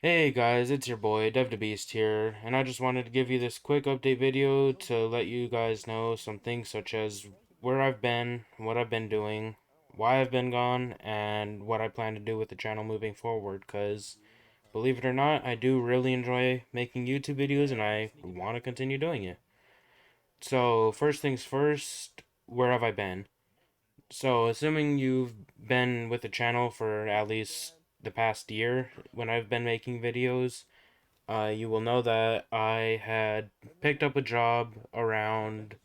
Hey guys, it's your boy Devdabeazzt here, and I just wanted to give you this quick update video to let you guys know some things such as where I've been, what I've been doing, why I've been gone, and what I plan to do with the channel moving forward, because believe it or not, I do really enjoy making YouTube videos and I want to continue doing it. So, first things first, where have I been? So, assuming you've been with the channel for at least the past year when I've been making videos, you will know that I had picked up a job around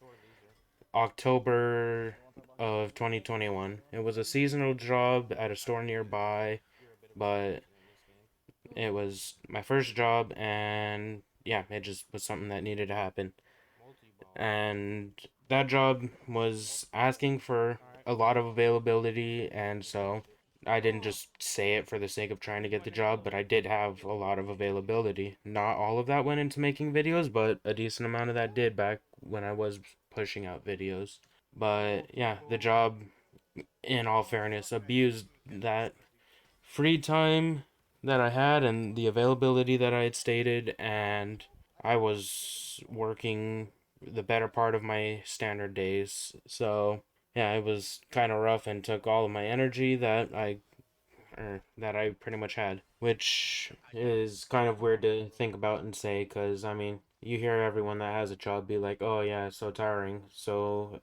October of 2021. It was a seasonal job at a store nearby, but it was my first job, and yeah, it just was something that needed to happen. And that job was asking for a lot of availability, and so I didn't just say it for the sake of trying to get the job, but I did have a lot of availability. Not all of that went into making videos, but a decent amount of that did back when I was pushing out videos. But yeah, the job, in all fairness, abused that free time that I had and the availability that I had stated, and I was working the better part of my standard days. So, yeah, it was kind of rough and took all of my energy that I pretty much had, which is kind of weird to think about and say cuz I mean, you hear everyone that has a job be like, "Oh yeah, it's so tiring, so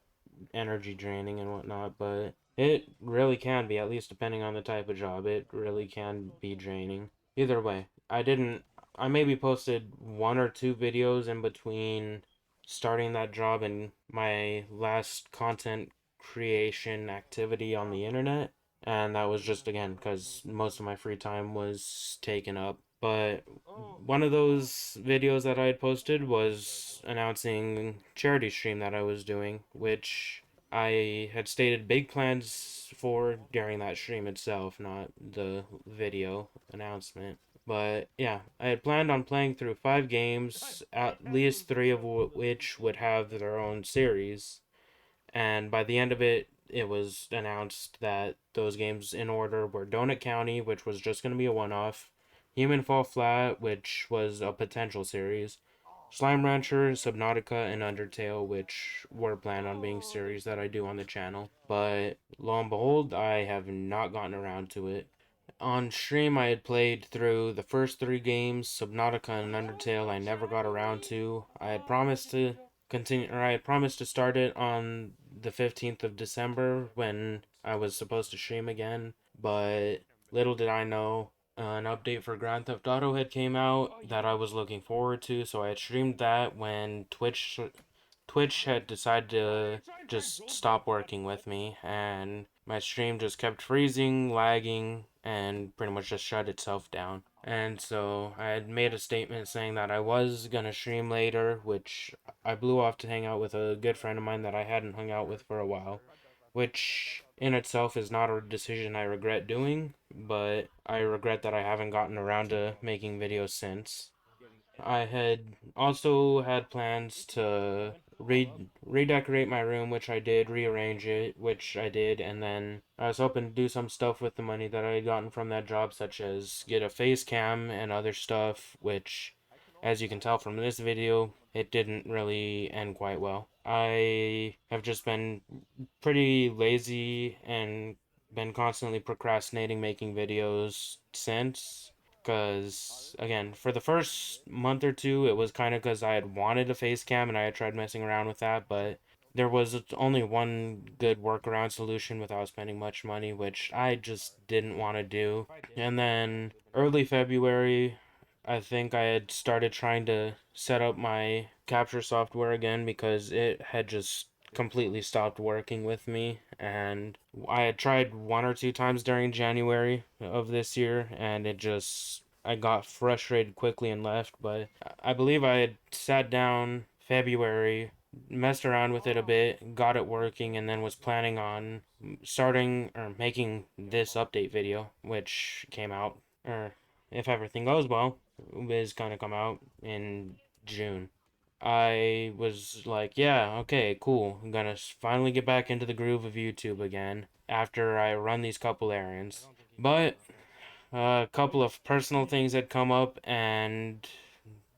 energy draining and whatnot," but it really can be, at least depending on the type of job. It really can be draining. Either way, I maybe posted one or two videos in between starting that job and my last content creation activity on the internet. And that was just again because most of my free time was taken up. But one of those videos that I had posted was announcing charity stream that I was doing, which I had stated big plans for during that stream itself, not the video announcement. But yeah, I had planned on playing through 5 games, at least three of which would have their own series. And by the end of it, it was announced that those games in order were Donut County, which was just going to be a one off, Human Fall Flat, which was a potential series, Slime Rancher, Subnautica, and Undertale, which were planned on being series that I do on the channel. But lo and behold, I have not gotten around to it. On stream, I had played through the first 3 games, Subnautica and Undertale. I never got around to. I had promised to continue, or I had promised to start it on the 15th of December when I was supposed to stream again. But little did I know, an update for Grand Theft Auto had came out that I was looking forward to, so I had streamed that when Twitch had decided to just stop working with me, and my stream just kept freezing, lagging, and pretty much just shut itself down. And so I had made a statement saying that I was gonna stream later, which I blew off to hang out with a good friend of mine that I hadn't hung out with for a while, which in itself is not a decision I regret doing, but I regret that I haven't gotten around to making videos since. I had also had plans to redecorate my room, which I did, rearrange it, which I did, and then I was hoping to do some stuff with the money that I had gotten from that job, such as get a face cam and other stuff, which, as you can tell from this video, it didn't really end quite well. I have just been pretty lazy and been constantly procrastinating making videos since. Because, again, for the first month or two, it was kind of because I had wanted a face cam and I had tried messing around with that, but there was only one good workaround solution without spending much money, which I just didn't want to do. And then early February, I think I had started trying to set up my capture software again because it had just completely stopped working with me. And I had tried one or two times during January of this year, and I got frustrated quickly and left. But I believe I had sat down February, messed around with it a bit, got it working, and then was planning on starting or making this update video, which came out, or if everything goes well, is gonna come out in June. I was like, yeah, okay, cool. I'm gonna finally get back into the groove of YouTube again after I run these couple errands. But A couple of personal things had come up and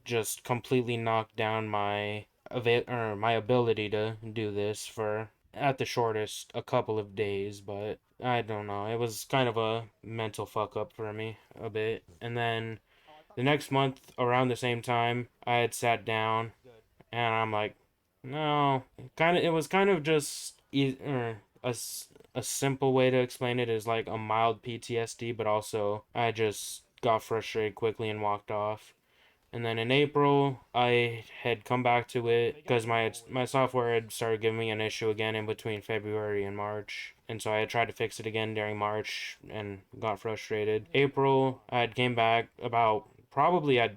just completely knocked down my ability to do this for at the shortest a couple of days, but I don't know. It was kind of a mental fuck up for me a bit. And then the next month around the same time, I had sat down and I'm like, no, it was kind of just a simple way to explain it is like a mild PTSD, but also I just got frustrated quickly and walked off. And then in April, I had come back to it because my software had started giving me an issue again in between February and March. And so I had tried to fix it again during March and got frustrated. April, I had came back about probably I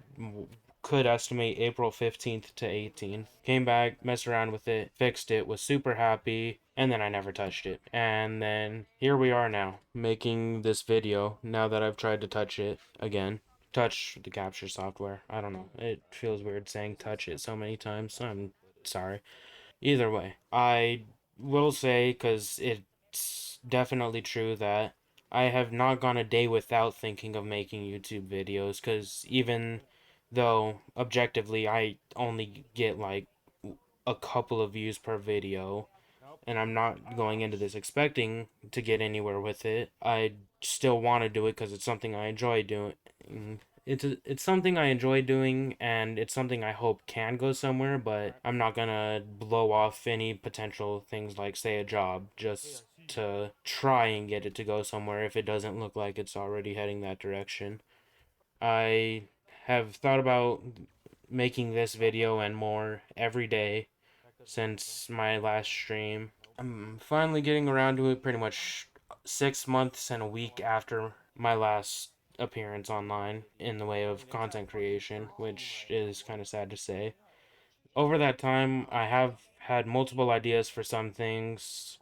could estimate April 15th to 18th. Came back, messed around with it, fixed it, was super happy, and then I never touched it. And then here we are now, making this video now that I've tried to touch it again. Touch the capture software. I don't know. It feels weird saying touch it so many times. I'm sorry. Either way, I will say, because it's definitely true, that I have not gone a day without thinking of making YouTube videos, because even though objectively I only get like a couple of views per video, and I'm not going into this expecting to get anywhere with it. I still want to do it because it's something I enjoy doing. It's something I enjoy doing, and it's something I hope can go somewhere. But I'm not gonna blow off any potential things like, say, a job just to try and get it to go somewhere if it doesn't look like it's already heading that direction. I have thought about making this video and more every day since my last stream. I'm finally getting around to it pretty much 6 months and a week after my last appearance online in the way of content creation, which is kind of sad to say. Over that time, I have had multiple ideas for some things,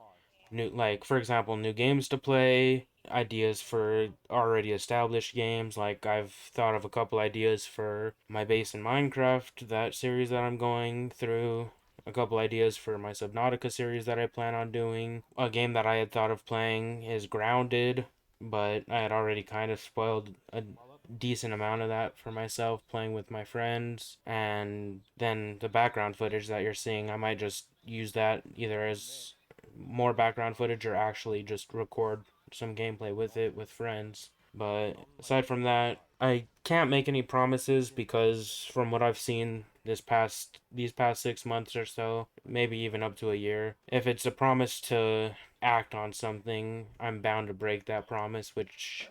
new like for example, new games to play, ideas for already established games. Like I've thought of a couple ideas for my base in Minecraft, that series that I'm going through, a couple ideas for my Subnautica series that I plan on doing. A game that I had thought of playing is Grounded, but I had already kind of spoiled a decent amount of that for myself playing with my friends. And then the background footage that you're seeing, I might just use that either as more background footage or actually just record some gameplay with it with friends. But aside from that, I can't make any promises because from what I've seen these past 6 months or so, maybe even up to a year, if it's a promise to act on something, I'm bound to break that promise, which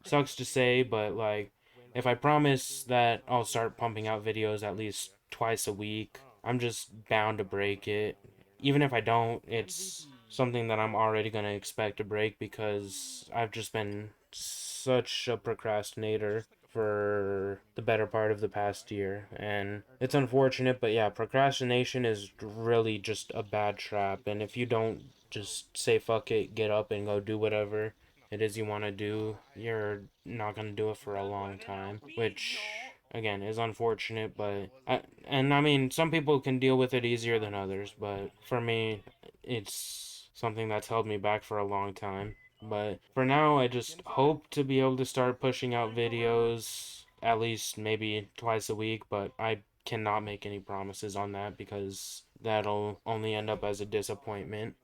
sucks to say, but like if I promise that I'll start pumping out videos at least twice a week, I'm just bound to break it. Even if I don't, it's something that I'm already going to expect to break because I've just been such a procrastinator for the better part of the past year. And it's unfortunate, but yeah, procrastination is really just a bad trap. And if you don't just say fuck it, get up and go do whatever it is you want to do, you're not going to do it for a long time, which again is unfortunate, but I mean some people can deal with it easier than others, but for me it's something that's held me back for a long time. But for now, I just hope to be able to start pushing out videos at least maybe twice a week, but I cannot make any promises on that because that'll only end up as a disappointment.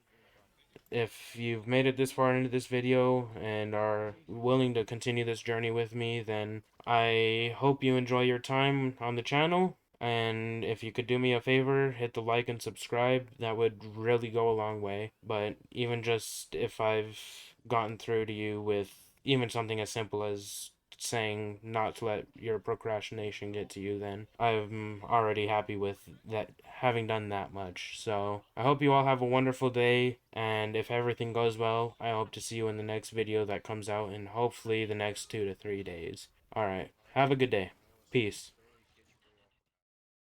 If you've made it this far into this video and are willing to continue this journey with me, then I hope you enjoy your time on the channel. And if you could do me a favor, hit the like and subscribe, that would really go a long way. But even just if I've gotten through to you with even something as simple as saying not to let your procrastination get to you, then I'm already happy with that, having done that much. So I hope you all have a wonderful day, and if everything goes well, I hope to see you in the next video that comes out in hopefully the next 2 to 3 days. Alright, have a good day. Peace.